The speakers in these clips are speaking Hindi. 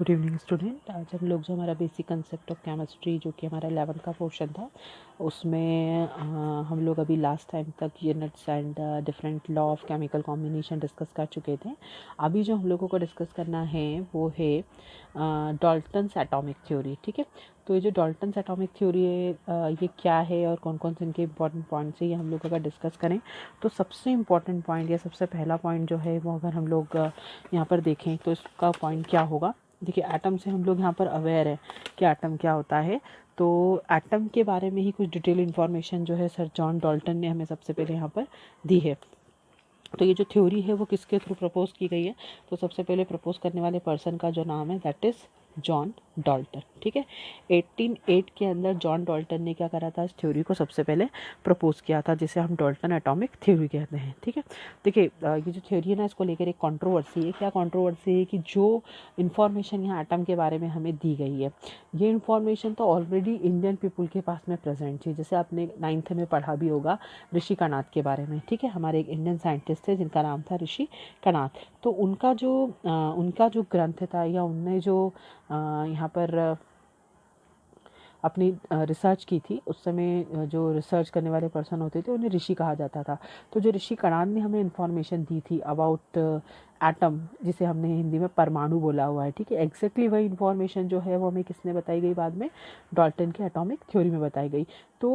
Good evening student. आज हम लोग जो हमारा बेसिक कंसेप्ट ऑफ केमिस्ट्री जो कि हमारा 11th का पोर्शन था उसमें हम लोग अभी लास्ट टाइम तक units and different law of chemical combination discuss कर चुके थे। अभी जो हम लोगों को डिस्कस करना है वो है डाल्टन्स एटॉमिक थ्योरी। ठीक है, तो ये जो डाल्टन्स एटॉमिक थ्योरी है ये क्या है और कौन कौन से इनके इंपॉर्टेंट पॉइंट्स है ये हम लोग अगर डिस्कस करें तो सबसे इम्पॉर्टेंट पॉइंट या सबसे पहला पॉइंट जो है वो अगर हम लोग यहाँ पर देखें तो इसका पॉइंट क्या होगा। देखिए, एटम से हम लोग यहाँ पर अवेयर है कि एटम क्या होता है, तो एटम के बारे में ही कुछ डिटेल इन्फॉर्मेशन जो है सर जॉन डाल्टन ने हमें सबसे पहले यहाँ पर दी है। तो ये जो थ्योरी है वो किसके थ्रू प्रपोज की गई है, तो सबसे पहले प्रपोज करने वाले पर्सन का जो नाम है दैट इज़ जॉन डाल्टन। ठीक है, 1808 के अंदर जॉन डाल्टन ने क्या करा था, इस थ्योरी को सबसे पहले प्रपोज किया था जिसे हम डाल्टन एटॉमिक थ्योरी कहते हैं। ठीक है, देखिए ये जो थ्योरी है ना इसको लेकर एक कंट्रोवर्सी है। क्या कंट्रोवर्सी है कि जो इन्फॉर्मेशन यहाँ एटम के बारे में हमें दी गई है ये इन्फॉर्मेशन तो ऑलरेडी इंडियन पीपल के पास में प्रेजेंट थी। जैसे आपने 9th में पढ़ा भी होगा ऋषि कणाद के बारे में। ठीक है, हमारे एक इंडियन साइंटिस्ट थे जिनका नाम था ऋषि कणाद। तो उनका जो ग्रंथ था या उनने जो यहाँ पर अपनी रिसर्च की थी, उस समय जो रिसर्च करने वाले पर्सन होते थे उन्हें ऋषि कहा जाता था। तो जो ऋषि कणाद ने हमें इन्फॉर्मेशन दी थी अबाउट एटम, जिसे हमने हिंदी में परमाणु बोला हुआ है। ठीक है, एग्जैक्टली वही इन्फॉर्मेशन जो है वो हमें किसने बताई गई बाद में, डाल्टन के एटॉमिक थ्योरी में बताई गई। तो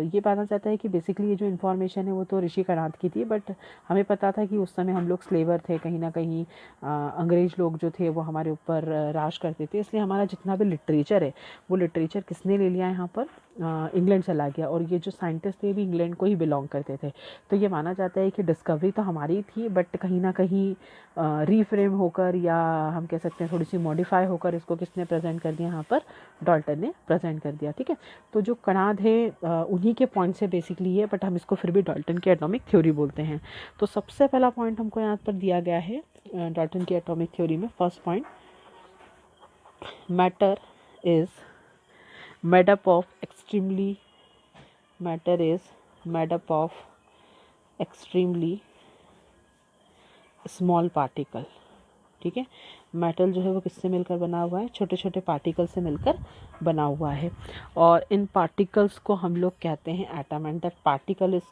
ये बताना चाहता है कि बेसिकली ये जो इन्फॉर्मेशन है वो तो ऋषि कणाद की थी, बट हमें पता था कि उस समय हम लोग स्लेवर थे, कहीं ना कहीं अंग्रेज लोग जो थे वो हमारे ऊपर राज करते थे, इसलिए हमारा जितना भी लिटरेचर है वो लिटरेचर किसने ले लिया यहाँ पर, इंग्लैंड चला गया। और ये जो साइंटिस्ट थे भी इंग्लैंड को ही बिलोंग करते थे। तो ये माना जाता है कि डिस्कवरी तो हमारी थी बट कहीं ना कहीं रीफ्रेम होकर या हम कह सकते हैं थोड़ी सी मॉडिफाई होकर इसको किसने प्रेजेंट कर दिया, यहाँ पर डाल्टन ने प्रेजेंट कर दिया। ठीक है, तो जो कणाद है उन्हीं के पॉइंट से बेसिकली है, बट हम इसको फिर भी डाल्टन की एटॉमिक थ्योरी बोलते हैं। तो सबसे पहला पॉइंट हमको यहाँ पर दिया गया है डाल्टन की एटॉमिक थ्योरी में। First point, matter is made up of extremely matter is made up of extremely small particle। ठीक है, मेटल जो है वो किससे मिलकर बना हुआ है, छोटे छोटे पार्टिकल से मिलकर बना हुआ है। और इन पार्टिकल्स को हम लोग कहते हैं atom, and that particle is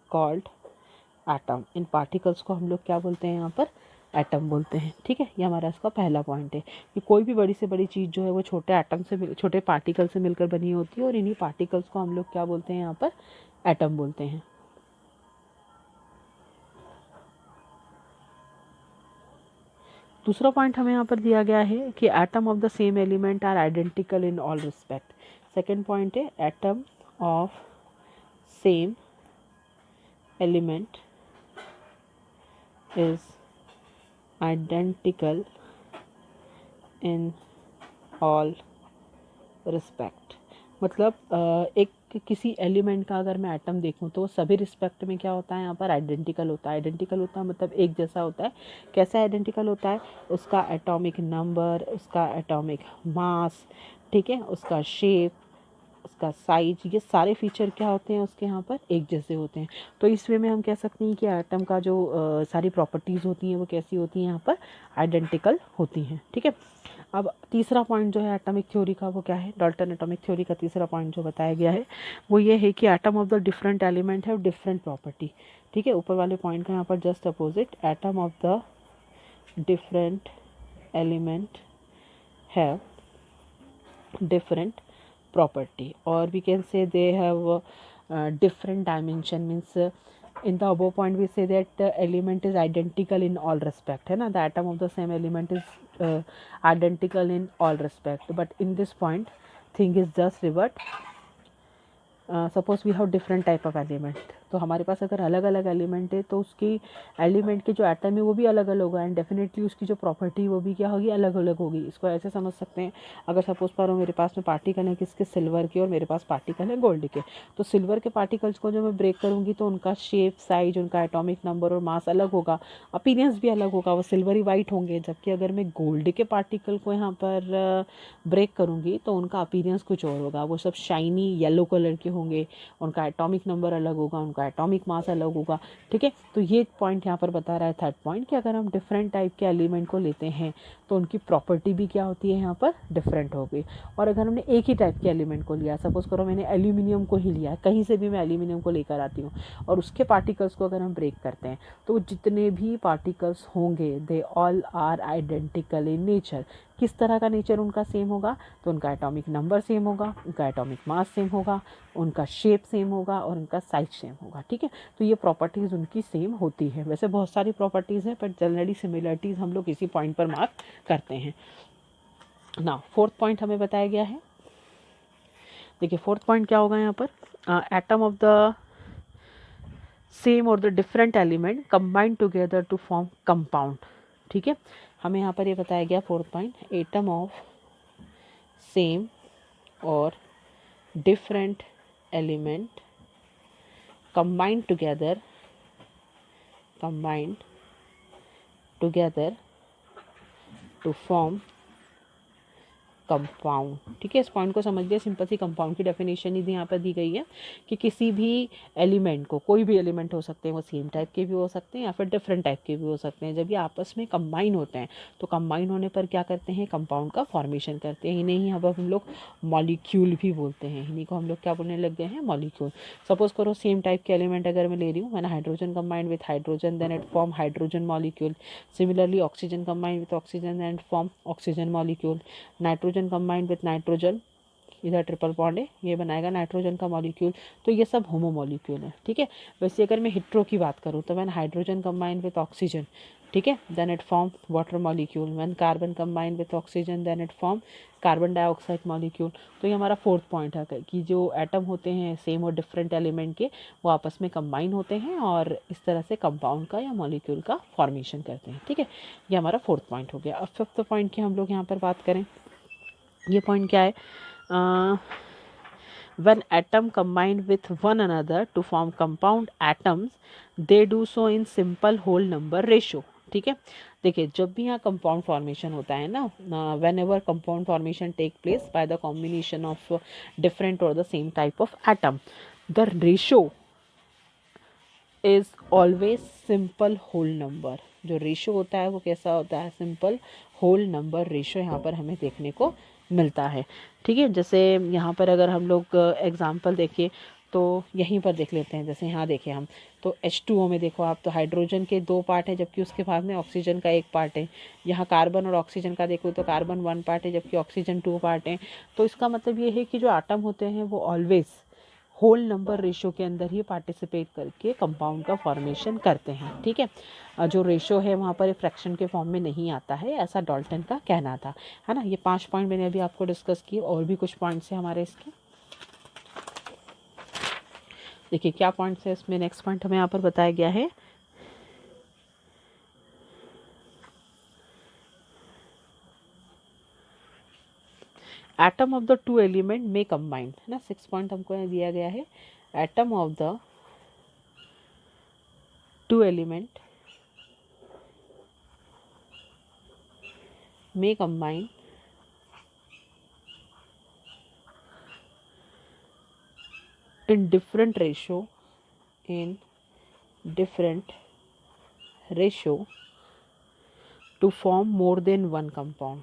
called atom. In particles को हम लोग क्या बोलते हैं यहाँ पर, एटम बोलते हैं। ठीक है, ये हमारा इसका पहला पॉइंट है कि कोई भी बड़ी से बड़ी चीज़ जो है वो छोटे एटम से, छोटे पार्टिकल से मिलकर बनी होती है और इन्हीं पार्टिकल्स को हम लोग क्या बोलते हैं यहाँ पर, एटम बोलते हैं। दूसरा पॉइंट हमें यहाँ पर दिया गया है कि atom of the same element are identical in all respect. Second point है atom of same element is identical in all respect. मतलब एक किसी एलिमेंट का अगर मैं एटम देखूं तो सभी रिस्पेक्ट में क्या होता है, यहाँ पर आइडेंटिकल होता है। आइडेंटिकल होता है मतलब एक जैसा होता है। कैसा आइडेंटिकल होता है, उसका एटॉमिक नंबर, उसका एटॉमिक मास, ठीक है, उसका शेप, उसका साइज, ये सारे फीचर क्या होते हैं उसके यहाँ पर एक जैसे होते हैं। तो इस वे में हम कह सकते हैं कि एटम का जो सारी प्रॉपर्टीज़ होती हैं वो कैसी होती हैं, यहाँ पर आइडेंटिकल होती हैं। ठीक है, अब तीसरा पॉइंट जो है एटॉमिक थ्योरी का वो क्या है, डाल्टन एटॉमिक थ्योरी का तीसरा पॉइंट जो बताया गया है वो ये है कि atom of the different element have different property. ठीक है, ऊपर वाले पॉइंट का यहाँ पर just opposite, atom of the different element have different property, or we can say they have different dimension, means in the above point we say that the element is identical in all respect, है ना, the atom of the same element is identical in all respect, but in this point thing is just revert। Suppose we have different type of element, तो हमारे पास अगर अलग अलग एलिमेंट है तो उसकी एलिमेंट के जो एटम है वो भी अलग अलग होगा, एंड डेफिनेटली उसकी जो प्रॉपर्टी वो भी क्या होगी, अलग अलग होगी। इसको ऐसे समझ सकते हैं, अगर सपोज पर मेरे पास में पार्टिकल है किसके, सिल्वर के, और मेरे पास पार्टिकल है गोल्ड के, तो सिल्वर के पार्टिकल्स को जो मैं ब्रेक करूँगी तो उनका शेप, साइज, उनका एटॉमिक नंबर और मास अलग होगा, अपीयरेंस भी अलग होगा, वो सिल्वरी वाइट होंगे। जबकि अगर मैं गोल्ड के पार्टिकल को यहाँ पर ब्रेक करूँगी तो उनका अपीयरेंस कुछ और होगा, वो सब शाइनी येलो कलर के होंगे, उनका एटॉमिक नंबर अलग होगा, उनका उनका एटॉमिक मास अलग होगा, ठीक है। तो ये पॉइंट यहाँ पर बता रहा है थर्ड पॉइंट कि अगर हम डिफरेंट टाइप के एलिमेंट को लेते हैं तो उनकी प्रॉपर्टी भी क्या होती है यहाँ पर डिफरेंट होगी। और अगर हमने एक ही टाइप के एलिमेंट को लिया, सपोज करो मैंने एल्यूमिनियम को ही लिया है, कहीं से भी मैं एल्यूमिनियम को लेकर आती हूँ और उसके पार्टिकल्स को अगर हम ब्रेक करते हैं तो जितने भी पार्टिकल्स होंगे they all are identical in nature. किस तरह का नेचर उनका सेम होगा, तो उनका एटॉमिक नंबर सेम होगा, उनका एटॉमिक मास सेम होगा, उनका शेप सेम होगा और उनका साइज सेम होगा, ठीक है। तो ये प्रॉपर्टीज़ उनकी सेम होती है। वैसे बहुत सारी प्रॉपर्टीज़ हैं बट जनरली सिमिलरिटीज़ हम लोग इसी पॉइंट पर मार्क करते हैं ना। फोर्थ पॉइंट हमें बताया गया है, देखिए फोर्थ पॉइंट क्या होगा यहाँ पर, एटम ऑफ द सेम और the different element combined together to form compound, ठीक है। हमें यहाँ पर ये बताया गया fourth point, atom of same और different element combined together to form compound, ठीक है। इस पॉइंट को समझ लिया, सिंपल सी कंपाउंड की डेफिनेशन ही यहाँ पर दी गई है कि किसी भी एलिमेंट को, कोई भी एलिमेंट हो सकते हैं, वो सेम टाइप के भी हो सकते हैं या फिर डिफरेंट टाइप के भी हो सकते हैं। जब ये आपस में कंबाइन होते हैं तो कंबाइन होने पर क्या करते हैं, कंपाउंड का फॉर्मेशन करते हैं। इन्हें ही अब हम लोग मॉलिक्यूल भी बोलते हैं, इन्हीं को हम लोग क्या बोलने लग गए हैं, मॉलिक्यूल। सपोज करो सेम टाइप के एलिमेंट अगर मैं ले रही हूँ, मैंने hydrogen combined with hydrogen then it form hydrogen molecule. Similarly oxygen combined with oxygen then it form oxygen molecule. Nitrogen combined with nitrogen, इधर ट्रिपल बॉन्ड है, ये बनाएगा नाइट्रोजन का मॉलिक्यूल। तो ये सब होमो मॉलिक्यूल है, ठीक है। वैसे अगर मैं हिट्रो की बात करूँ तो मैंने हाइड्रोजन कंबाइंड विथ ऑक्सीजन, ठीक है, then it form water molecule. When carbon combined with oxygen then it form carbon dioxide molecule. तो ये हमारा फोर्थ पॉइंट है कि जो एटम होते हैं सेम और डिफरेंट एलिमेंट के, वो आपस में कंबाइन होते हैं और इस तरह से कंपाउंड का या मॉलिक्यूल का फॉर्मेशन करते हैं, ठीक है। ये हमारा फोर्थ पॉइंट हो गया। अब फिफ्थ पॉइंट की हम लोग यहाँ पर बात करें, ये पॉइंट क्या है, when atom combine with one another to form compound atoms they do so in simple whole number ratio, ठीक है। देखिए जब भी यहाँ कंपाउंड फॉर्मेशन होता है ना, whenever compound formation take place by the combination of different और the same type of atom, the ratio is always simple whole number. जो रेशो होता है वो कैसा होता है, सिंपल होल नंबर रेशो यहाँ पर हमें देखने को मिलता है, ठीक है। जैसे यहाँ पर अगर हम लोग एग्जांपल देखिए तो यहीं पर देख लेते हैं। जैसे यहाँ देखें हम तो H2O में देखो आप, तो हाइड्रोजन के 2 पार्ट हैं जबकि उसके बाद में ऑक्सीजन का 1 पार्ट है। यहाँ कार्बन और ऑक्सीजन का देखो तो कार्बन 1 पार्ट है जबकि ऑक्सीजन 2 पार्ट है। तो इसका मतलब ये है कि जो आटम होते हैं वो ऑलवेज होल नंबर रेशो के अंदर ही पार्टिसिपेट करके कंपाउंड का फॉर्मेशन करते हैं, ठीक है। जो रेशो है वहाँ पर फ्रैक्शन के फॉर्म में नहीं आता है, ऐसा डॉल्टन का कहना था, है ना। ये 5 पॉइंट मैंने अभी आपको डिस्कस किए, और भी कुछ पॉइंट्स हैं हमारे इसके। देखिए क्या पॉइंट्स है इसमें, नेक्स्ट पॉइंट हमें यहाँ पर बताया गया है, एटम ऑफ द 2 एलिमेंट में कंबाइंड, है ना। 6 पॉइंट हमको दिया गया है, एटम ऑफ द 2 एलिमेंट में combine in different ratio to form more than one compound,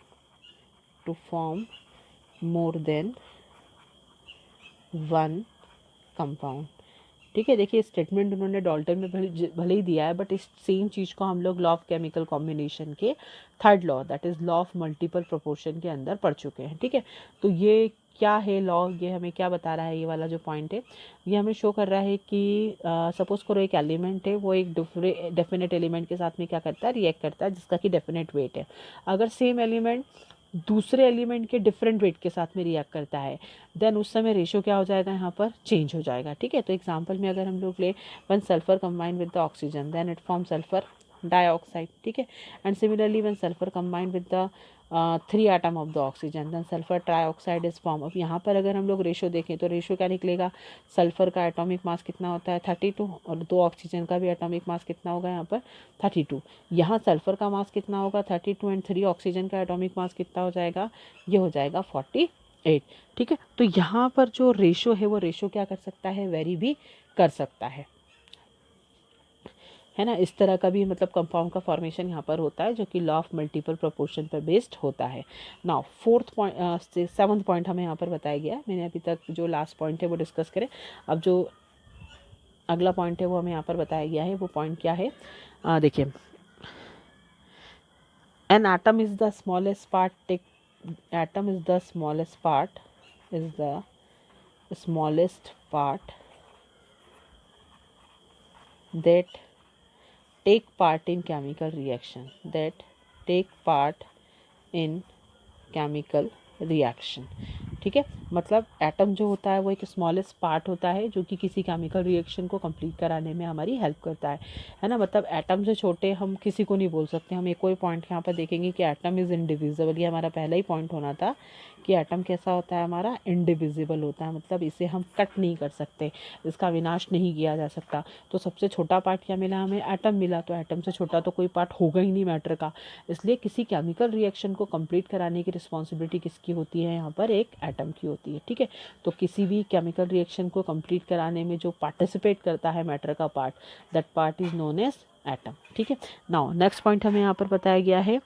ठीक है। देखिए स्टेटमेंट उन्होंने डॉल्टन में भले ही दिया है बट इस सेम चीज़ को हम लोग लॉ ऑफ केमिकल कॉम्बिनेशन के third law, that is law of multiple proportion के अंदर पढ़ चुके हैं, ठीक है। तो ये क्या है लॉ, ये हमें क्या बता रहा है, ये वाला जो पॉइंट है ये हमें शो कर रहा है कि सपोज करो एक एलिमेंट है, वो एक डेफिनेट एलिमेंट के साथ में क्या करता है, रिएक्ट करता है जिसका कि डेफिनेट वेट है। अगर सेम एलिमेंट दूसरे एलिमेंट के डिफरेंट वेट के साथ में रिएक्ट करता है देन उस समय रेशो क्या हो जाएगा, यहाँ पर चेंज हो जाएगा, ठीक है। तो एग्जांपल में अगर हम लोग ले, when sulphur combine with the oxygen then it form sulphur dioxide, ठीक है। And similarly when sulphur combine with the 3 atom of the oxygen then sulphur trioxide is form. अब यहाँ पर अगर हम लोग रेशो देखें तो रेशो क्या निकलेगा, सल्फर का एटॉमिक मास कितना होता है 32 और 2 ऑक्सीजन का भी एटॉमिक मास कितना होगा यहाँ पर 32। यहाँ सल्फर का मास कितना होगा 32 एंड 3 ऑक्सीजन का एटॉमिक मास कितना हो जाएगा, ये हो जाएगा 48, ठीक है। तो यहाँ पर जो रेशो है वो रेशो क्या कर सकता है, वेरी भी कर सकता है, है ना। इस तरह का भी मतलब कंपाउंड का फॉर्मेशन यहाँ पर होता है जो कि लॉ ऑफ मल्टीपल प्रोपोर्शन पर बेस्ड होता है। नाउ फोर्थ पॉइंट से सेवंथ पॉइंट हमें यहाँ पर बताया गया है। मैंने अभी तक जो लास्ट पॉइंट है वो डिस्कस करें, अब जो अगला पॉइंट है वो हमें यहाँ पर बताया गया है। वो पॉइंट क्या है, देखिए, an atom is the smallest part atom is the smallest part is the smallest part that take part in chemical reaction ठीक है। मतलब एटम जो होता है वो एक स्मॉलेस्ट पार्ट होता है जो कि किसी केमिकल रिएक्शन को कंप्लीट कराने में हमारी हेल्प करता है ना। मतलब एटम से छोटे हम किसी को नहीं बोल सकते। हम एक कोई पॉइंट यहाँ पर देखेंगे कि एटम इज़ इनडिविजिबल। ये हमारा पहला ही पॉइंट होना था कि एटम कैसा होता है, हमारा इनडिविजिबल होता है, मतलब इसे हम कट नहीं कर सकते, इसका विनाश नहीं किया जा सकता। तो सबसे छोटा पार्ट क्या मिला हमें, एटम मिला। तो एटम से छोटा तो कोई पार्ट होगा ही नहीं मैटर का, इसलिए किसी केमिकल रिएक्शन को कंप्लीट कराने की रिस्पॉन्सिबिलिटी किसकी होती है, यहाँ पर एक एटम की होती है। ठीक है, तो किसी भी केमिकल रिएक्शन को कंप्लीट कराने में जो पार्टिसिपेट करता है मैटर का part, that part is known as atom. ठीक है, नाउ नेक्स्ट पॉइंट हमें यहाँ पर बताया गया है,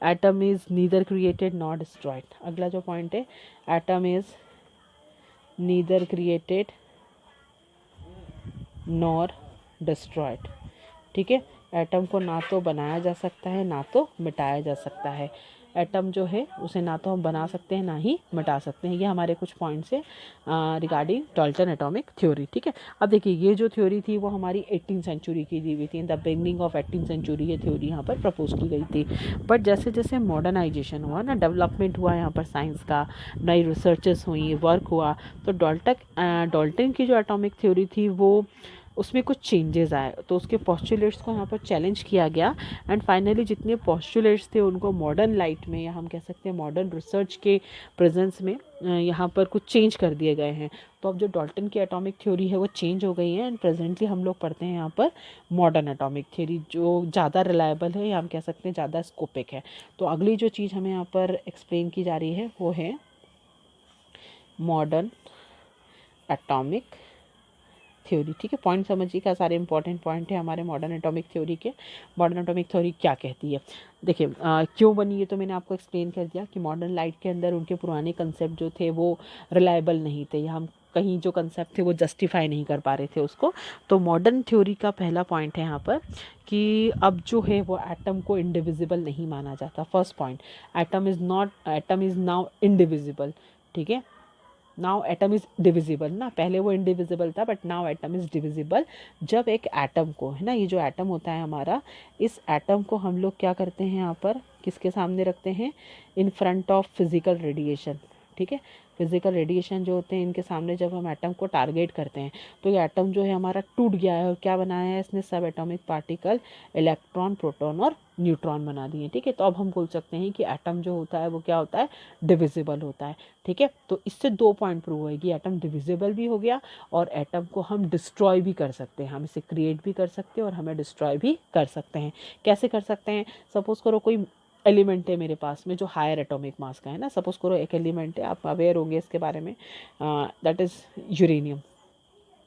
atom is neither created nor destroyed. अगला जो पॉइंट है, atom is neither created nor destroyed. ठीक है, एटम को ना तो बनाया जा सकता है ना तो मिटाया जा सकता है। एटम जो है उसे ना तो हम बना सकते हैं ना ही मिटा सकते हैं। ये हमारे कुछ पॉइंट्स हैं रिगार्डिंग डाल्टन एटॉमिक थ्योरी। ठीक है, अब देखिए ये जो थ्योरी थी वो हमारी 18th सेंचुरी की दी हुई थी। In the beginning of 18th century ये थ्योरी यहाँ पर प्रपोज की गई थी। बट जैसे जैसे मॉडर्नाइजेशन हुआ ना, डेवलपमेंट हुआ यहाँ पर साइंस का, नई रिसर्चेस हुई, वर्क हुआ, तो डाल्टन की जो एटॉमिक थ्योरी थी वो उसमें कुछ चेंजेस आए, तो उसके पोस्टुलेट्स को यहाँ पर चैलेंज किया गया। एंड फाइनली जितने पोस्टुलेट्स थे उनको मॉडर्न लाइट में, या हम कह सकते हैं मॉडर्न रिसर्च के प्रेजेंस में यहाँ पर कुछ चेंज कर दिए गए हैं। तो अब जो डाल्टन की एटॉमिक थ्योरी है वो चेंज हो गई है एंड प्रेजेंटली हम लोग पढ़ते हैं यहाँ पर मॉडर्न एटॉमिक थ्योरी, जो ज़्यादा रिलायबल है या हम कह सकते हैं ज़्यादा स्कोपिक है। तो अगली जो चीज़ हमें यहाँ पर एक्सप्लेन की जा रही है वो है मॉडर्न एटॉमिक थ्योरी। ठीक है, पॉइंट समझिएगा, सारे इंपॉर्टेंट पॉइंट है हमारे मॉडर्न एटॉमिक थ्योरी के। मॉडर्न एटॉमिक थ्योरी क्या कहती है, देखिए क्यों बनी है तो मैंने आपको एक्सप्लेन कर दिया कि मॉडर्न लाइट के अंदर उनके पुराने कंसेप्ट जो थे वो रिलायबल नहीं थे, या हम कहीं जो कंसेप्ट थे वो जस्टिफाई नहीं कर पा रहे थे उसको। तो मॉडर्न थ्योरी का पहला पॉइंट है यहाँ पर कि अब जो है वो एटम को इंडिविजिबल नहीं माना जाता। First point, atom is now indivisible. ठीक है, नाउ एटम इज डिविजिबल ना, पहले वो इंडिविजिबल था but now atom is divisible. जब एक एटम को, है ना, ये जो एटम होता है हमारा, इस एटम को हम लोग क्या करते हैं यहाँ पर किसके सामने रखते हैं, in front of physical radiation. ठीक है, फिजिकल रेडिएशन जो होते हैं इनके सामने जब हम एटम को टारगेट करते हैं तो ये एटम जो है हमारा टूट गया है, और क्या बनाया है इसने, सब एटॉमिक पार्टिकल, इलेक्ट्रॉन, प्रोटॉन और न्यूट्रॉन बना दिए। ठीक है, तो अब हम बोल सकते हैं कि एटम जो होता है वो क्या होता है, डिविजिबल होता है। ठीक है, तो इससे 2 पॉइंट प्रूव हुए कि एटम डिविजिबल भी हो गया और एटम को हम डिस्ट्रॉय भी कर सकते हैं, हम इसे क्रिएट भी कर सकते हैं और हमें डिस्ट्रॉय भी कर सकते हैं। कैसे कर सकते हैं, सपोज करो कोई एलिमेंट है मेरे पास में जो हायर एटॉमिक मास का है ना, सपोज करो एक एलिमेंट है, आप अवेयर होंगे इसके बारे में, that is uranium,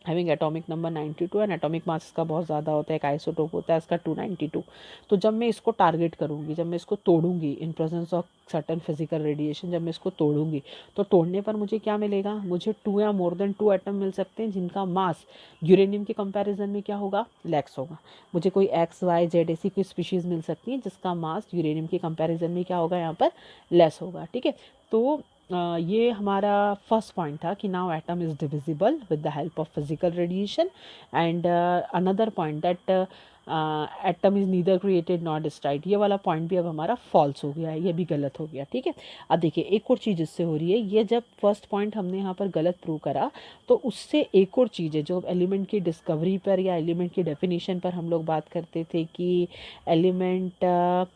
having atomic number 92 and atomic mass इसका बहुत ज़्यादा होता है, एक आइसोटोप होता है इसका 292। तो जब मैं इसको टारगेट करूँगी, जब मैं इसको तोड़ूंगी in presence of certain physical radiation, जब मैं इसको तोड़ूंगी तो तोड़ने पर मुझे क्या मिलेगा, मुझे 2 या मोर देन 2 एटम मिल सकते हैं जिनका मास यूरेनियम के कंपैरिजन में क्या होगा, लेस होगा। मुझे कोई एक्स वाई जेड ऐसी कोई स्पीशीज़ मिल सकती है जिसका मास यूरेनियम के कंपैरिजन में क्या होगा, यहाँ पर लेस होगा। ठीक है, तो ये हमारा फर्स्ट पॉइंट था कि now atom is divisible with the help of physical radiation. And another point that atom is neither created not destroyed, ये वाला पॉइंट भी अब हमारा फॉल्स हो गया है, ये भी गलत हो गया। ठीक है, अब देखिए एक और चीज़ इससे हो रही है, ये जब फर्स्ट पॉइंट हमने यहाँ पर गलत प्रूव करा तो उससे एक और चीज़ है, जो एलिमेंट की डिस्कवरी पर या एलिमेंट की डेफिनेशन पर हम लोग बात करते थे कि element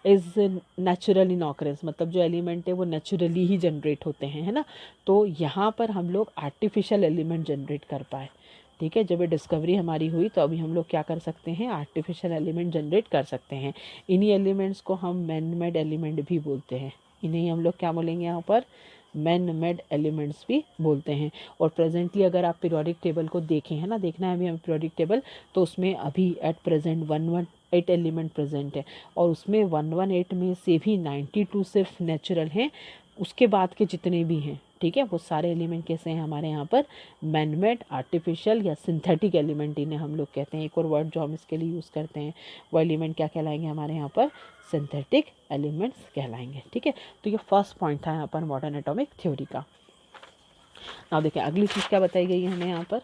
is natural in occurrence, मतलब जो एलिमेंट है वो नेचुरली ही जनरेट होते हैं, है ना। तो यहाँ पर हम लोग आर्टिफिशियल एलिमेंट जनरेट कर पाए। ठीक है, जब ये डिस्कवरी हमारी हुई तो अभी हम लोग क्या कर सकते हैं, आर्टिफिशियल एलिमेंट जनरेट कर सकते हैं। इन्हीं एलिमेंट्स को हम मैन मेड एलिमेंट भी बोलते हैं, इन्हें हम लोग क्या बोलेंगे यहाँ पर, मैन मेड एलिमेंट्स भी बोलते हैं। और प्रेजेंटली अगर आप पीरियोडिक टेबल को देखें, है ना, देखना है अभी हमें पीरियोडिक टेबल, तो उसमें अभी एट प्रेजेंट 118 एलिमेंट प्रेजेंट है, और उसमें 118 में से भी 92 सिर्फ नेचुरल हैं, उसके बाद के जितने भी हैं, ठीक है, वो सारे एलिमेंट कैसे हैं हमारे यहाँ पर, मैनमेड, आर्टिफिशियल या सिंथेटिक एलिमेंट इन्हें हम लोग कहते हैं। एक और वर्ड जो हम इसके लिए यूज़ करते हैं वो एलिमेंट क्या कहलाएंगे हमारे यहाँ पर, सिंथेटिक एलिमेंट्स कहलाएंगे, ठीक है। तो ये फर्स्ट पॉइंट था यहाँ पर मॉडर्न एटॉमिक थ्योरी का। अब देखिए अगली चीज़ क्या बताई गई है हमें यहाँ पर।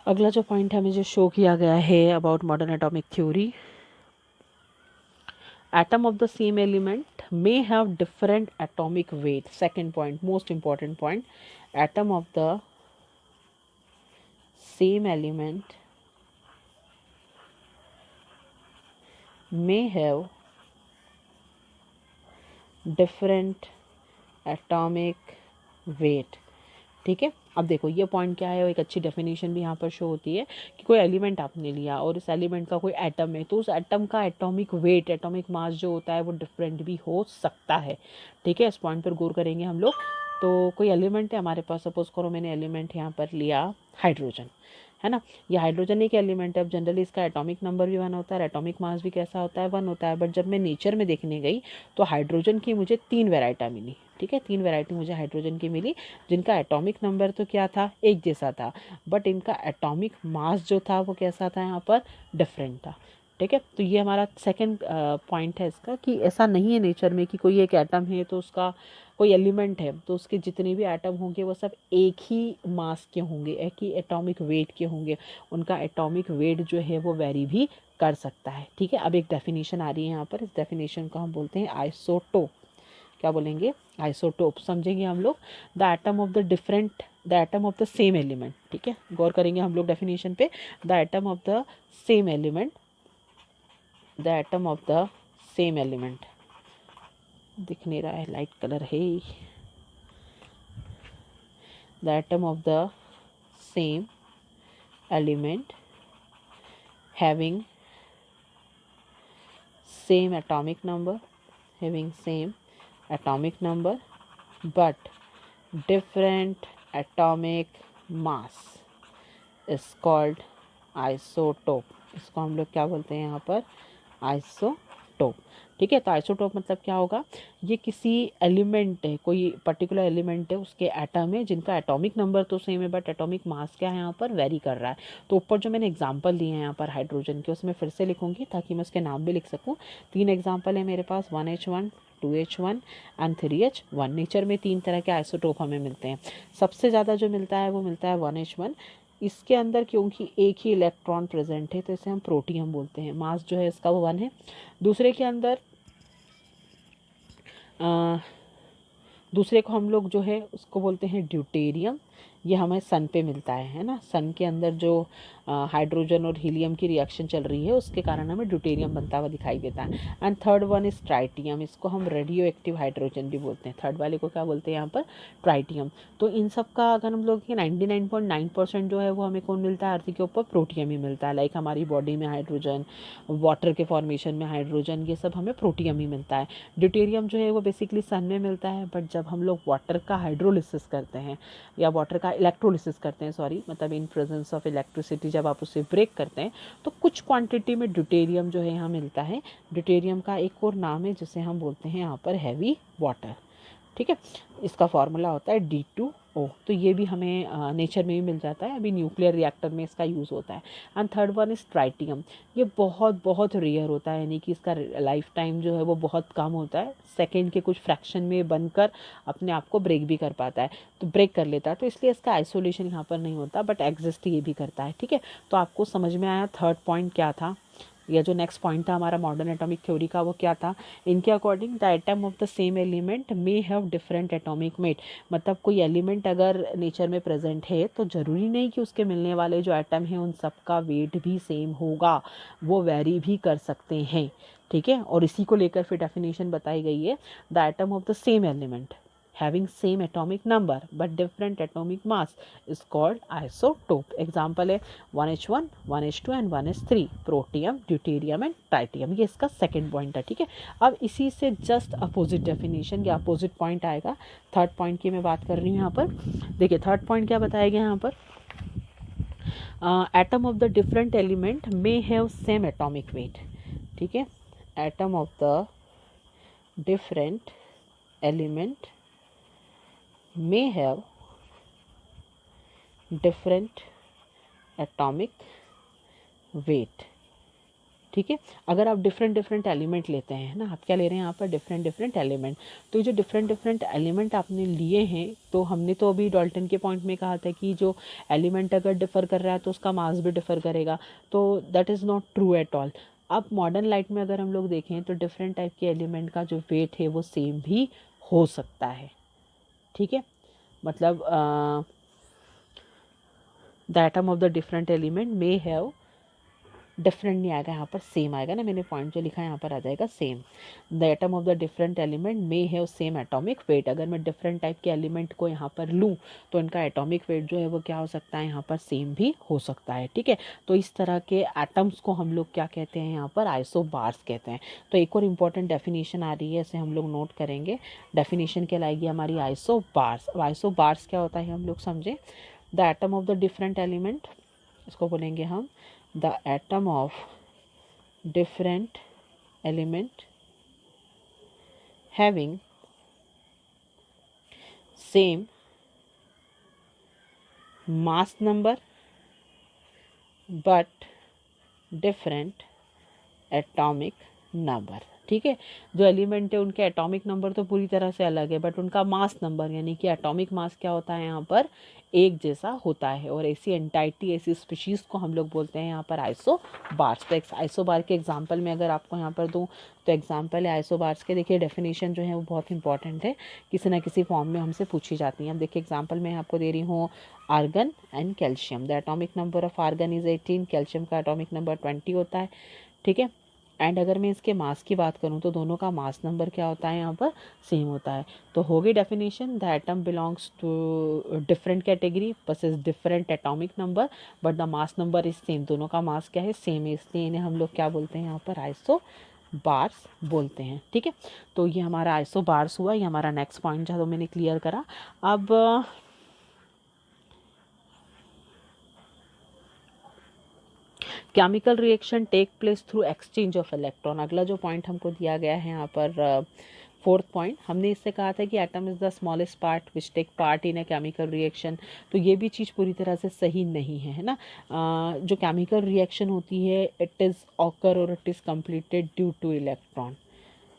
अगला जो पॉइंट हमें जो शो किया गया है about modern atomic theory, atom of the same element may have different atomic weight. Second point, most important point, atom of the same element may have different atomic weight, ठीक है। अब देखो ये पॉइंट क्या है, एक अच्छी डेफिनेशन भी यहाँ पर शो होती है कि कोई एलिमेंट आपने लिया और इस एलिमेंट का कोई एटम है, तो उस एटम का एटॉमिक वेट, एटॉमिक मास जो होता है वो डिफरेंट भी हो सकता है, ठीक है। इस पॉइंट पर गौर करेंगे हम लोग। तो कोई एलिमेंट है हमारे पास, सपोज करो मैंने एलिमेंट यहाँ पर लिया हाइड्रोजन, है ना, ये हाइड्रोजन एक एलिमेंट है। अब जनरली इसका एटॉमिक नंबर भी 1 होता है, एटॉमिक मास भी कैसा होता है, 1 होता है। बट जब मैं नेचर में देखने गई तो हाइड्रोजन की मुझे 3 वेराइटी मिली, ठीक है, 3 वेराइटी मुझे हाइड्रोजन की मिली, जिनका एटॉमिक नंबर तो क्या था, एक जैसा था, बट इनका एटॉमिक मास जो था वो कैसा था यहाँ पर, डिफरेंट था, ठीक है। तो ये हमारा सेकंड पॉइंट है इसका, कि ऐसा नहीं है नेचर में कि कोई एक एटम है तो उसका, कोई एलिमेंट है तो उसके जितने भी एटम होंगे वो सब एक ही मास के होंगे, एक ही एटॉमिक वेट के होंगे, उनका एटॉमिक वेट जो है वो वेरी भी कर सकता है, ठीक है। अब एक डेफिनेशन आ रही है यहाँ पर, इस डेफिनेशन को हम बोलते हैं आइसोटोप। क्या बोलेंगे, आइसोटोप, समझेंगे हम लोग, the atom of the atom of the same element, ठीक है, गौर करेंगे हम लोग डेफिनेशन पे, the atom of the same element, the atom of the same element, दिख नहीं रहा है, लाइट कलर है, the atom of the same element having same atomic number, having same atomic number but different atomic mass is called isotope। इसको हम लोग क्या बोलते हैं यहाँ पर, आइसोटोप, ठीक है। तो आइसोटोप मतलब क्या होगा, ये किसी एलिमेंट है, कोई पर्टिकुलर एलिमेंट है, उसके एटम है जिनका एटॉमिक नंबर तो सेम है बट एटॉमिक मास क्या है यहाँ पर, वेरी कर रहा है। तो ऊपर जो मैंने एग्जांपल दिए हैं यहाँ पर हाइड्रोजन के, उसमें फिर से लिखूंगी ताकि मैं उसके नाम भी लिख सकूँ। 3 एग्जाम्पल है मेरे पास, 1H1, 2H1 and 3H1। Nature में 3 तरह के आइसोटोप हमें मिलते हैं। सबसे ज़्यादा जो मिलता है वो मिलता है 1H1। इसके अंदर क्योंकि एक ही इलेक्ट्रॉन प्रेजेंट है तो इसे हम प्रोटियम बोलते हैं, मास जो है इसका वो 1 है। दूसरे के अंदर दूसरे को हम लोग जो है उसको बोलते हैं ड्यूटेरियम, ये हमें सन पे मिलता है ना, सन के अंदर जो हाइड्रोजन और हीलियम की रिएक्शन चल रही है उसके कारण हमें ड्यूटेरियम बनता हुआ दिखाई देता है। And third one is tritium, इसको हम रेडियो एक्टिव हाइड्रोजन भी बोलते हैं, थर्ड वाले को क्या बोलते हैं यहाँ पर, ट्राइटियम। तो इन सब का अगर हम लोग 99.9% जो है वो हमें कौन मिलता है, अर्थ के ऊपर प्रोटियम ही मिलता है। लाइक हमारी बॉडी में हाइड्रोजन, वाटर के फॉर्मेशन में हाइड्रोजन, ये सब हमें प्रोटियम ही मिलता है। ड्यूटेरियम जो है वो बेसिकली सन में मिलता है, बट जब हम लोग वाटर का हाइड्रोलिसिस करते हैं या वाटर का इलेक्ट्रोलिसिस करते हैं, सॉरी, मतलब इन प्रेजेंस ऑफ इलेक्ट्रिसिटी जब आप उसे ब्रेक करते हैं तो कुछ क्वांटिटी में ड्यूटेरियम जो है यहाँ मिलता है। ड्यूटेरियम का एक और नाम है जिसे हम बोलते हैं यहाँ पर हैवी वाटर, ठीक है। इसका फॉर्मूला होता है D2O। तो ये भी हमें नेचर में भी मिल जाता है, अभी न्यूक्लियर रिएक्टर में इसका यूज़ होता है। And third one is tritium, ये बहुत बहुत रेयर होता है, यानी कि इसका लाइफ टाइम जो है वो बहुत कम होता है, सेकेंड के कुछ फ्रैक्शन में बनकर अपने आप को ब्रेक भी कर पाता है, तो ब्रेक कर लेता है, तो इसलिए इसका आइसोलेशन यहाँ पर नहीं होता, बट एग्जिस्ट ये भी करता है, ठीक है। तो आपको समझ में आया थर्ड पॉइंट क्या था, या जो नेक्स्ट पॉइंट था हमारा मॉडर्न एटॉमिक थ्योरी का वो क्या था। इनके according the atom of the same element may have different atomic weight, मतलब कोई एलिमेंट अगर नेचर में प्रेजेंट है तो ज़रूरी नहीं कि उसके मिलने वाले जो एटम हैं उन सब का वेट भी सेम होगा, वो वेरी भी कर सकते हैं, ठीक है। और इसी को लेकर फिर डेफिनेशन बताई गई है, the atom of the same element, having same atomic number but different atomic mass is called isotope. Example है 1H1, 1H2 and 1H3, protium, deuterium and tritium. ये इसका सेकंड पॉइंट है, ठीक है। अब इसी से जस्ट अपोजिट डेफिनेशन या अपोजिट पॉइंट आएगा। थर्ड पॉइंट की मैं बात कर रही हूँ यहाँ पर। देखिए थर्ड पॉइंट क्या बताया गया यहाँ पर, atom of the different element may have same atomic weight, ठीक है। Atom of the different element may have different atomic weight, ठीक है। अगर आप डिफरेंट एलिमेंट लेते हैं ना, आप क्या ले रहे हैं यहाँ पर, डिफरेंट एलिमेंट। तो जो डिफरेंट एलिमेंट आपने लिए हैं, तो हमने तो अभी डाल्टन के पॉइंट में कहा था कि जो एलिमेंट अगर डिफ़र कर रहा है तो उसका मास भी डिफ़र करेगा, तो that is not true at all. अब मॉडर्न लाइट में अगर हम लोग देखें तो डिफरेंट टाइप के एलिमेंट का जो वेट है वो सेम भी हो सकता है, ठीक है। मतलब the atom of the different element may have, different नहीं आएगा यहाँ पर, सेम आएगा ना, मैंने पॉइंट जो लिखा है यहाँ पर आ जाएगा same. The atom of the different element may have same atomic weight. अगर मैं डिफरेंट टाइप के एलिमेंट को यहाँ पर लूँ तो इनका एटॉमिक वेट जो है वो क्या हो सकता है, यहाँ पर सेम भी हो सकता है, ठीक है। तो इस तरह के एटम्स को हम लोग क्या कहते हैं, यहाँ पर आइसोबार्स कहते हैं। तो एक और इम्पॉर्टेंट डेफिनेशन आ रही है, इसे हम लोग नोट करेंगे। डेफिनेशन कहलाएगी हमारी आइसोबार्स। अब आइसोबार्स क्या होता है हम लोग समझें। The atom of the different element, इसको बोलेंगे हम the atom of different element having same mass number but different atomic number, ठीक है। जो एलिमेंट है उनके एटॉमिक नंबर तो पूरी तरह से अलग है, बट उनका मास नंबर यानी कि एटॉमिक मास क्या होता है यहाँ पर, एक जैसा होता है। और ऐसी एंटाइटी, ऐसी स्पीशीज़ को हम लोग बोलते हैं यहाँ पर आइसोबार्स। तो आइसोबार के एग्जांपल में अगर आपको यहाँ पर दूँ तो एग्जांपल है आइसोबार्स के। देखिए डेफिनेशन जो है वो बहुत इंपॉर्टेंट है, किसी ना किसी फॉर्म में हमसे पूछी जाती है। अब देखिए एग्जांपल मैं आपको दे रही हूँ, argon and calcium. The atomic number of argon is 18, calcium का एटॉमिक नंबर 20 होता है, ठीक है। एंड अगर मैं इसके मास की बात करूं तो दोनों का मास नंबर क्या होता है, यहाँ पर सेम होता है। तो हो गई definition, the atom belongs to different category बस is different atomic number but the mass number is same. दोनों का मास क्या है, सेम है, इसलिए इन्हें हम लोग क्या बोलते हैं यहाँ पर, आइसोबार्स बोलते हैं, ठीक है। तो ये हमारा आइसोबार्स हुआ, ये हमारा नेक्स्ट पॉइंट जो मैंने क्लियर करा। अब chemical reaction take place through exchange of electron. अगला जो पॉइंट हमको दिया गया है यहाँ पर, फोर्थ पॉइंट, हमने इससे कहा था कि atom is the smallest part which take part in a chemical reaction. तो ये भी चीज़ पूरी तरह से सही नहीं है ना। जो केमिकल रिएक्शन होती है इट इज़ ऑकर और it is completed due two electron,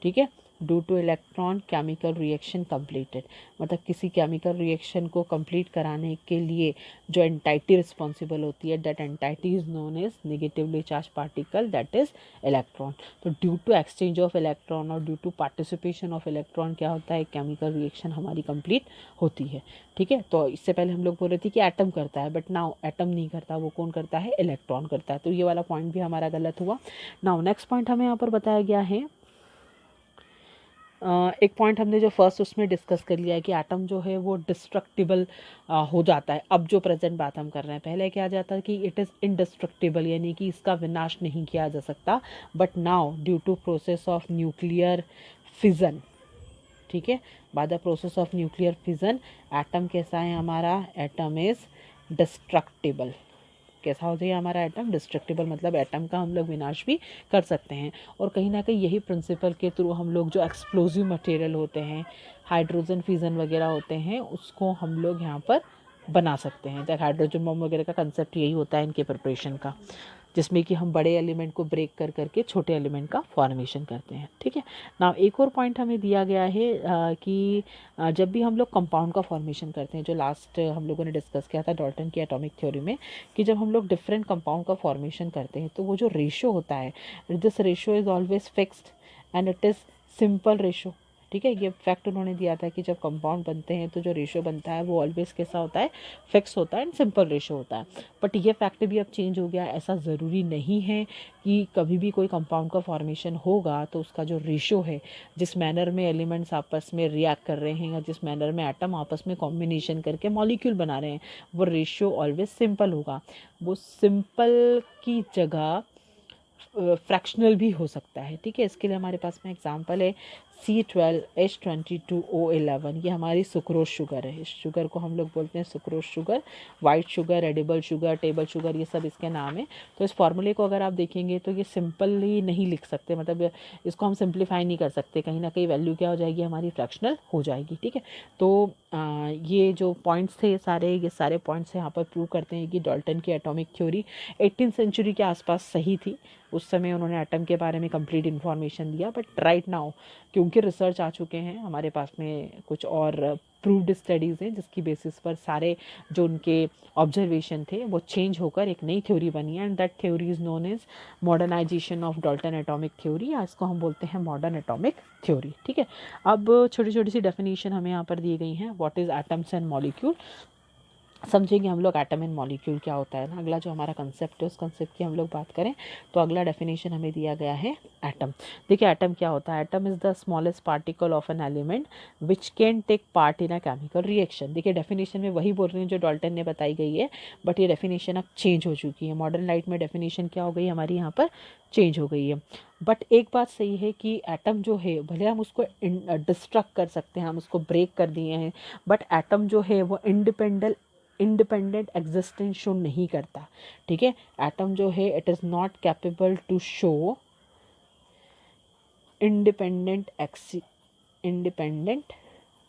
ठीक है। Due two electron chemical reaction completed, मतलब किसी केमिकल रिएक्शन को कंप्लीट कराने के लिए जो एंटाइटी रिस्पॉन्सिबल होती है, that entity is known as negatively charge particle, that is electron. तो due to exchange of electron और due to participation of electron क्या होता है, केमिकल रिएक्शन हमारी कंप्लीट होती है, ठीक है। तो इससे पहले हम लोग बोल रहे थे कि एटम करता है, बट नाउ एटम नहीं करता, वो कौन करता है, इलेक्ट्रॉन करता है। तो ये वाला पॉइंट भी हमारा गलत हुआ। नाउ नेक्स्ट पॉइंट हमें यहाँ पर बताया गया है, एक पॉइंट हमने जो फर्स्ट उसमें डिस्कस कर लिया है कि एटम जो है वो डिस्ट्रक्टिबल हो जाता है। अब जो प्रेजेंट बात हम कर रहे हैं, पहले क्या जाता है कि इट इज़ इनडिस्ट्रक्टिबल यानी कि इसका विनाश नहीं किया जा सकता, but now due to process of nuclear fission, ठीक है, by the process of nuclear fission atom कैसा है हमारा, एटम इज़ डिस्ट्रक्टिबल। कैसा हो जाए हमारा एटम, डिस्ट्रक्टिबल, मतलब एटम का हम लोग विनाश भी कर सकते हैं। और कहीं ना कहीं यही प्रिंसिपल के थ्रू हम लोग जो एक्सप्लोजिव मटेरियल होते हैं, हाइड्रोजन फ्यूजन वगैरह होते हैं, उसको हम लोग यहाँ पर बना सकते हैं। जैसे हाइड्रोजन बम वगैरह का कंसेप्ट यही होता है इनके प्रिपरेशन का, जिसमें कि हम बड़े एलिमेंट को ब्रेक कर करके छोटे एलिमेंट का फॉर्मेशन करते हैं, ठीक है ना। एक और पॉइंट हमें दिया गया है कि जब भी हम लोग कंपाउंड का फॉर्मेशन करते हैं, जो लास्ट हम लोगों ने डिस्कस किया था डाल्टन की एटॉमिक थ्योरी में, कि जब हम लोग डिफरेंट कंपाउंड का फॉर्मेशन करते हैं तो वो जो रेशो होता है, this ratio is always fixed and it is simple ratio, ठीक है। ये फैक्ट उन्होंने दिया था कि जब कंपाउंड बनते हैं तो जो रेशो बनता है वो ऑलवेज कैसा होता है, फिक्स होता है एंड सिंपल रेशो होता है। बट ये फैक्ट भी अब चेंज हो गया। ऐसा ज़रूरी नहीं है कि कभी भी कोई कंपाउंड का फॉर्मेशन होगा तो उसका जो रेशो है, जिस मैनर में एलिमेंट्स आपस में रिएक्ट कर रहे हैं या जिस मैनर में एटम आपस में कॉम्बिनेशन करके मॉलिक्यूल बना रहे हैं, वो रेशियो ऑलवेज सिंपल होगा। वो सिंपल की जगह फ्रैक्शनल भी हो सकता है, ठीक है। इसके लिए हमारे पास में एग्जांपल है C12H22O11। ये हमारी सुक्रोज शुगर है। इस शुगर को हम लोग बोलते हैं sucrose sugar, white sugar, edible sugar, table sugar, ये सब इसके नाम है। तो इस फॉर्मूले को अगर आप देखेंगे तो ये सिंपली नहीं लिख सकते, मतलब इसको हम सिंप्लीफाई नहीं कर सकते, कहीं ना कहीं वैल्यू क्या हो जाएगी हमारी, फ्रैक्शनल हो जाएगी, ठीक है। तो ये जो पॉइंट्स थे ये सारे पॉइंट्स यहाँ पर प्रूव करते हैं कि डाल्टन की एटॉमिक थ्योरी 18th सेंचुरी के आसपास सही थी। उस समय उन्होंने एटम के बारे में कंप्लीट इन्फॉर्मेशन दिया। बट राइट नाउ क्योंकि रिसर्च आ चुके हैं, हमारे पास में कुछ और प्रूव्ड स्टडीज़ हैं जिसकी बेसिस पर सारे जो उनके ऑब्जर्वेशन थे वो चेंज होकर एक नई थ्योरी बनी है, and that theory is known as modernisation of Dalton atomic theory, या इसको हम बोलते हैं मॉडर्न एटॉमिक थ्योरी, ठीक है। अब छोटी छोटी सी डेफिनेशन हमें यहाँ पर दी गई हैं। What is atoms and molecule, समझेंगे हम लोग एटम एंड मॉलिक्यूल क्या होता है ना। अगला जो हमारा कंसेप्ट है उस कंसेप्ट की हम लोग बात करें तो अगला डेफिनेशन हमें दिया गया है एटम। देखिए एटम क्या होता है। Atom is the smallest particle of an element which can take part in a chemical reaction. देखिए डेफिनेशन में वही बोल रही हूँ जो डाल्टन ने बताई गई है, बट ये डेफिनेशन अब चेंज हो चुकी है। मॉडर्न लाइट में डेफिनेशन क्या हो गई हमारी, यहाँ पर चेंज हो गई है। बट एक बात सही है कि एटम जो है, भले हम उसको डिस्ट्रक्ट कर सकते हैं, हम उसको ब्रेक कर दिए हैं, बट एटम जो है वो इंडिपेंडेंट एग्जिस्टेंस शो नहीं करता, ठीक है। एटम जो है it is not capable to show independent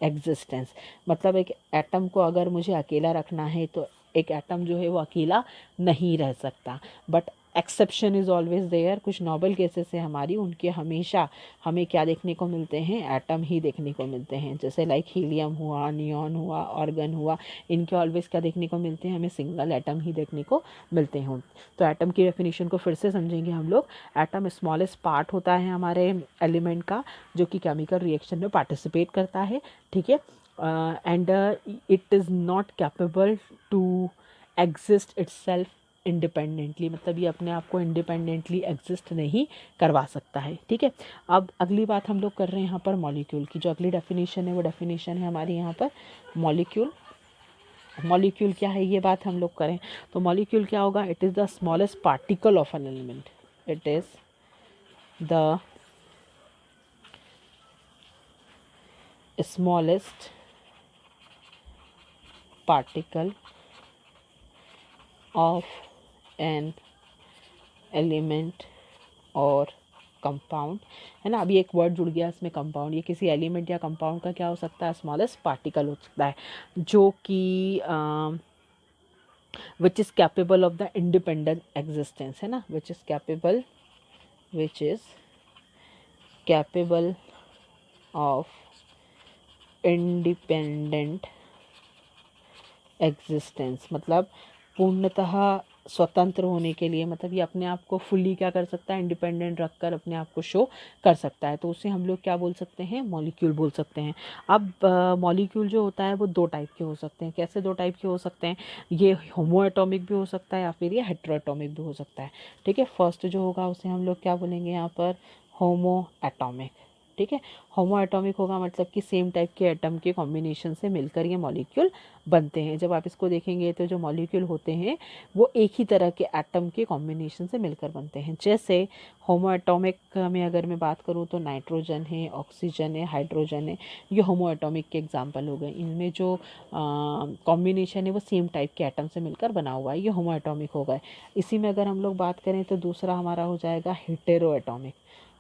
existence. मतलब एक एटम को अगर मुझे अकेला रखना है तो एक एटम जो है वो अकेला नहीं रह सकता। But exception is always there. कुछ नॉबल केसेस है हमारी, उनके हमेशा हमें क्या देखने को मिलते हैं, एटम ही देखने को मिलते हैं। जैसे लाइक हीलियम हुआ, नियॉन हुआ, ऑर्गन हुआ, इनके ऑलवेज क्या देखने को मिलते हैं, हमें सिंगल एटम ही देखने को मिलते हैं। तो एटम की डेफिनेशन को फिर से समझेंगे हम लोग। एटम स्मॉलेस्ट पार्ट होता है हमारे एलिमेंट का जो कि केमिकल रिएक्शन में पार्टिसिपेट करता है, ठीक है। And it is not capable to exist itself independently, मतलब ये अपने आप को इंडिपेंडेंटली एग्जिस्ट नहीं करवा सकता है, ठीक है। अब अगली बात हम लोग कर रहे हैं यहाँ पर मॉलिक्यूल की। जो अगली डेफिनेशन है वो डेफिनेशन है हमारी यहाँ पर मॉलिक्यूल। मॉलिक्यूल क्या है ये बात हम लोग करें तो मॉलिक्यूल क्या होगा, it is the smallest particle of an element. It is the smallest particle of an element और कंपाउंड, है ना। अभी एक वर्ड जुड़ गया इसमें कंपाउंड। ये किसी एलिमेंट या कंपाउंड का क्या हो सकता है, स्मॉलेस्ट पार्टिकल हो सकता है जो कि which is capable of the independent existence, है ना। Which is capable of independent existence, मतलब पूर्णतः स्वतंत्र होने के लिए, मतलब ये अपने आप को फुल्ली क्या कर सकता है, इंडिपेंडेंट रखकर अपने आप को शो कर सकता है। तो उसे हम लोग क्या बोल सकते हैं, मॉलिक्यूल बोल सकते हैं। अब मॉलिक्यूल जो होता है वो दो टाइप के हो सकते हैं। कैसे दो टाइप के हो सकते हैं, ये होमो एटॉमिक भी हो सकता है या फिर ये हेटेरो एटॉमिक भी हो सकता है, ठीक है। फर्स्ट जो होगा उसे हम लोग क्या बोलेंगे यहाँ पर, होमो एटॉमिक, ठीक है। होमो एटॉमिक होगा मतलब कि सेम टाइप के एटम के कॉम्बिनेशन से मिलकर ये मॉलिक्यूल बनते हैं। जब आप इसको देखेंगे तो जो मॉलिक्यूल होते हैं वो एक ही तरह के एटम के कॉम्बिनेशन से मिलकर बनते हैं। जैसे होमो एटॉमिक में अगर मैं बात करूँ तो नाइट्रोजन है, ऑक्सीजन है, हाइड्रोजन है, ये होमो एटॉमिक के एग्जाम्पल हो गए। इनमें जो कॉम्बिनेशन है वो सेम टाइप के एटम से मिलकर बना हुआ है, ये होमो एटॉमिक हो गए। इसी में अगर हम लोग बात करें तो दूसरा हमारा हो जाएगा हेटेरो एटॉमिक।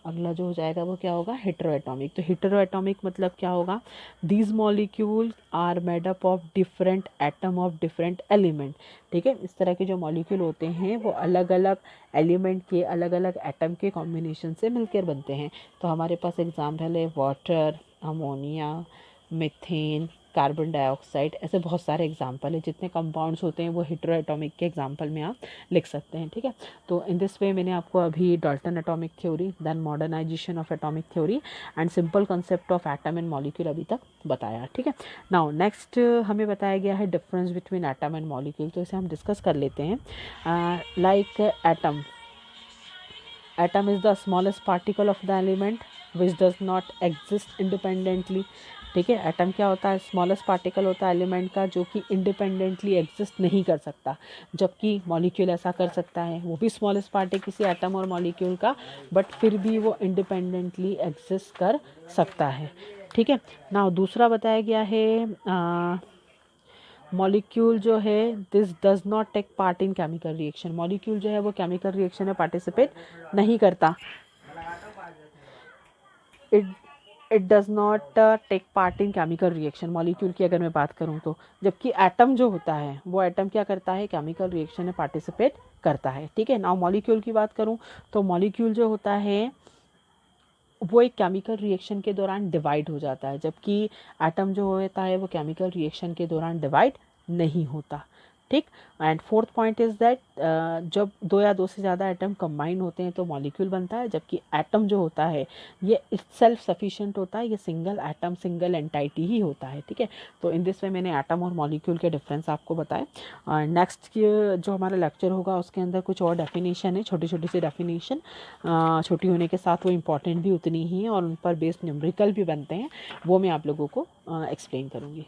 अगला जो हो जाएगा वो क्या होगा, हेटेरो एटॉमिक। तो हेटेरो एटॉमिक मतलब क्या होगा, these molecule are made up of different atom of different element, ठीक है। इस तरह के जो मॉलिक्यूल होते हैं वो अलग अलग एलिमेंट के, अलग अलग एटम के कॉम्बिनेशन से मिलकर बनते हैं। तो हमारे पास एग्जाम्पल है water, ammonia, methane, carbon dioxide, ऐसे बहुत सारे एग्जाम्पल है। जितने कंपाउंड्स होते हैं वो हेटेरो एटॉमिक के एग्जाम्पल में आप लिख सकते हैं, ठीक है। तो इन दिस वे मैंने आपको अभी Dalton atomic theory, then modernisation of atomic theory and simple concept of atom and molecule अभी तक बताया, ठीक है। नाउ नेक्स्ट हमें बताया गया है difference between atom and molecule, तो इसे हम डिस्कस कर लेते हैं। Like atom, atom is the smallest particle of the element which does not exist independently, ठीक है। एटम क्या होता है? स्मॉलेस्ट पार्टिकल होता है एलिमेंट का जो कि इंडिपेंडेंटली एग्जिस्ट नहीं कर सकता, जबकि मॉलिक्यूल ऐसा कर सकता है। वो भी स्मॉलेस्ट पार्ट है किसी एटम और मॉलिक्यूल का, बट फिर भी वो इंडिपेंडेंटली एग्जिस्ट कर सकता है, ठीक है। नाउ दूसरा बताया गया है मॉलिक्यूल जो है this does not take part in chemical reaction, molecule जो है वो केमिकल रिएक्शन में पार्टिसिपेट नहीं करता। It it does not take part in chemical reaction, molecule की अगर मैं बात करूं तो, जबकि एटम जो होता है वो एटम क्या करता है? केमिकल रिएक्शन में पार्टिसिपेट करता है, ठीक है। नाउ मॉलिक्यूल की बात करूं तो मॉलिक्यूल जो होता है वो एक केमिकल रिएक्शन के दौरान डिवाइड हो जाता है, जबकि एटम जो होता है वो केमिकल रिएक्शन के दौरान डिवाइड नहीं होता, ठीक। And fourth point is that जब दो या दो से ज़्यादा एटम कंबाइन होते हैं तो मॉलिक्यूल बनता है, जबकि एटम जो होता है ये सेल्फ सफिशिएंट होता है, ये सिंगल एटम सिंगल एंटाइटी ही होता है, ठीक है। तो इन दिस वे मैंने एटम और मॉलिक्यूल के डिफरेंस आपको बताए। नेक्स्ट जो हमारा लेक्चर होगा उसके अंदर कुछ और डेफिनेशन है, छोटी छोटी सी डेफिनेशन, छोटी होने के साथ वो इम्पॉर्टेंट भी उतनी ही है और उन पर बेस्ड न्यूमेरिकल भी बनते हैं, वो मैं आप लोगों को एक्सप्लेन करूँगी।